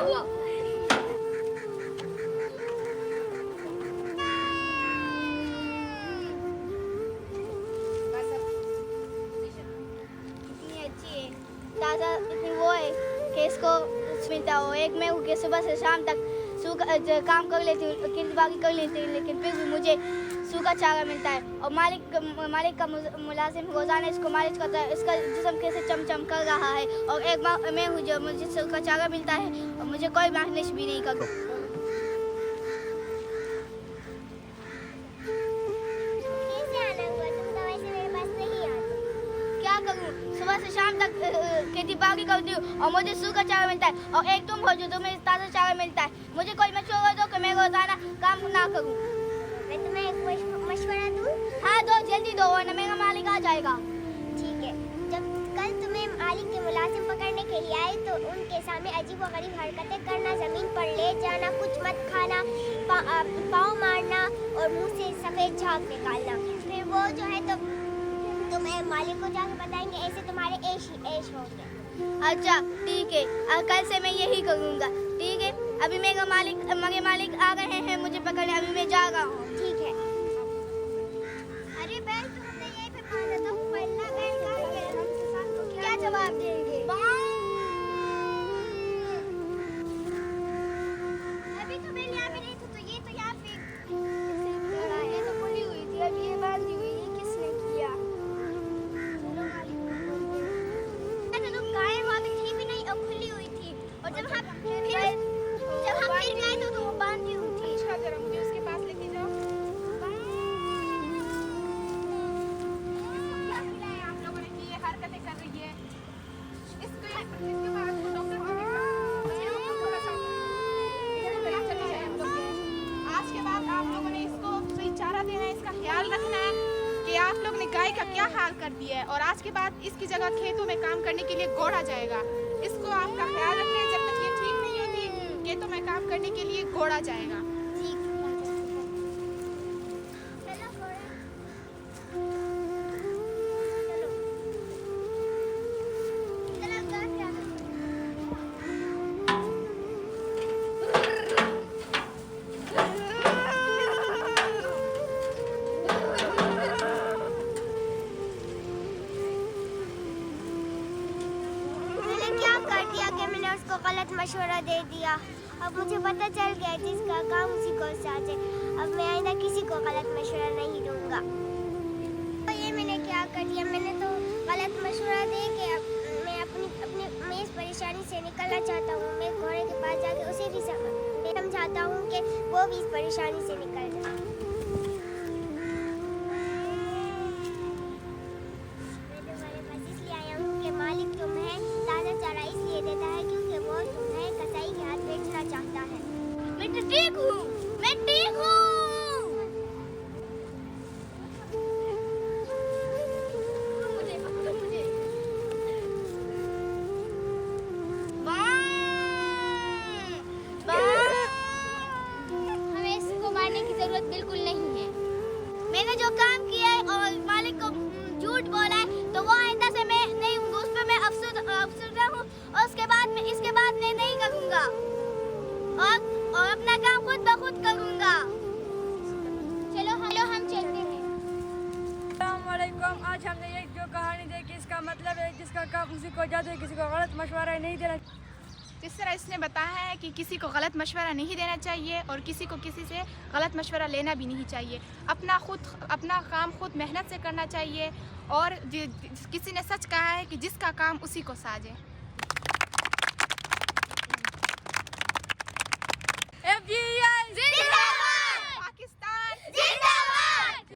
हुआ? इतनी अच्छी है, ताज़ा इतनी वो है कि इसको मिलता हो। एक मैं हूँ कि सुबह से शाम तक काम कर लेती हूँ, खेती बाड़ी कर लेती हूँ, लेकिन फिर भी मुझे सूखा चारा मिलता है। और मालिक का मुलाजिम रोज़ाना इसको मालिश करता है, इसका जिस्म कैसे चमचम कर रहा है। और एक मैं हूँ जो मुझे सूखा चारा मिलता है और मुझे कोई मालिश भी नहीं करता। क्या करूँ, सुबह से शाम तक खेती बाड़ी करती हूँ और मुझे सूखा चारा मिलता है। और एक तुम हो जो तुम्हें ताज़ा चारा मिलता है। मुझे कोई मशवरा दो कि मैं रोज़ाना काम ना करूँ। मैं तुम्हें एक मशवरा दूँ? हाँ दो, जल्दी दो वरना मेरा मालिक आ जाएगा। ठीक है। जब कल तुम्हें मालिक के मुलाजिम पकड़ने के लिए आए तो उनके सामने अजीब व गरीब हरकतें करना, जमीन पर ले जाना, कुछ मत खाना, पाँव मारना और मुंह से सफ़ेद झाग निकालना। फिर वो जो है तो तुम्हें मालिक को जाकर बताएंगे, ऐसे तुम्हारे ऐश होंगे। अच्छा ठीक है, कल से मैं यही करूँगा। ठीक है, अभी मेरे मालिक आ गए हैं मुझे पकड़ने, अभी मैं जा रहा हूँ। ठीक है। अरे बैल तो हमने यहीं पे बांधा था, पहला बैल कहाँ गया? हमसे साथ को क्या जवाब देंगे? अभी तो बैल यहाँ पे नहीं था, तो ये तो यहाँ पे ये तो खुली हुई थी, अब ये बांधी हुई है, किसने किया? चलो मालिक को बोलते हैं। तो तुम गाय वहाँ पे थी भी नहीं और खुली हुई थी, और जब हम फिर गए तो वो बांधी हुई थी। अच्छा जरा मुझे उसके पास लेके जाओ। क्या खिलाया आप लोगों ने कि ये हरकतें कर रही है? इसके बाद तो डॉक्टर को थोड़ा सा इधर चले जाए हम लोग। आज के बाद आप लोगों ने इसको सही चारा देना है, इसका ख्याल रखना है कि आप लोग ने गाय का क्या हाल कर दिया है। और आज के बाद इसकी जगह खेतों में काम करने के लिए घोड़ा जाएगा। इसको आपका ख्याल रखना है, जब तक ये ठीक नहीं होती खेतों में काम करने के लिए घोड़ा जाएगा। उसको गलत मशवरा दे दिया। अब मुझे पता चल गया जिसका काम उसी को साझे। अब मैं आइंदा किसी को गलत मशवरा नहीं दूंगा। तो ये मैंने क्या कर दिया, मैंने तो गलत मशवरा दे के मैं इस परेशानी से निकलना चाहता हूँ। मैं घोड़े के पास जाके उसे भी समझाता हूँ कि वो भी इस परेशानी से निकल जाए। मैं तुम्हारे पास इसलिए आया हूँ कि मालिक तुम्हें ताज़ा चारा इसलिए देता है क्योंकि वो तुम्हें कसाई के हाथ बेचना चाहता है। मैं तो ठीक हूँ, मैं ठीक हूँ। हमें इसको मारने की जरूरत बिल्कुल नहीं है। मैंने जो काम किया है और मालिक को झूठ बोला है तो वो आइंदा से मैं नहीं हूँ, उस पर मैं अफसरदा हूँ। और इसके बाद मैं नहीं करूँगा और अपना काम खुद ब खुद करूँगा। चलो हम चलते हैं। अस्सलामुअलैकुम। आज हमने एक जो कहानी देखी, इसका मतलब है जिसका काम उसी को जादू, किसी को गलत मशवरा नहीं देना। जिस तरह इसने बताया है कि किसी को गलत मशवरा नहीं देना चाहिए और किसी को किसी से गलत मशवरा लेना भी नहीं चाहिए। अपना काम खुद मेहनत से करना चाहिए। और किसी ने सच कहा है कि जिसका काम उसी को साजे।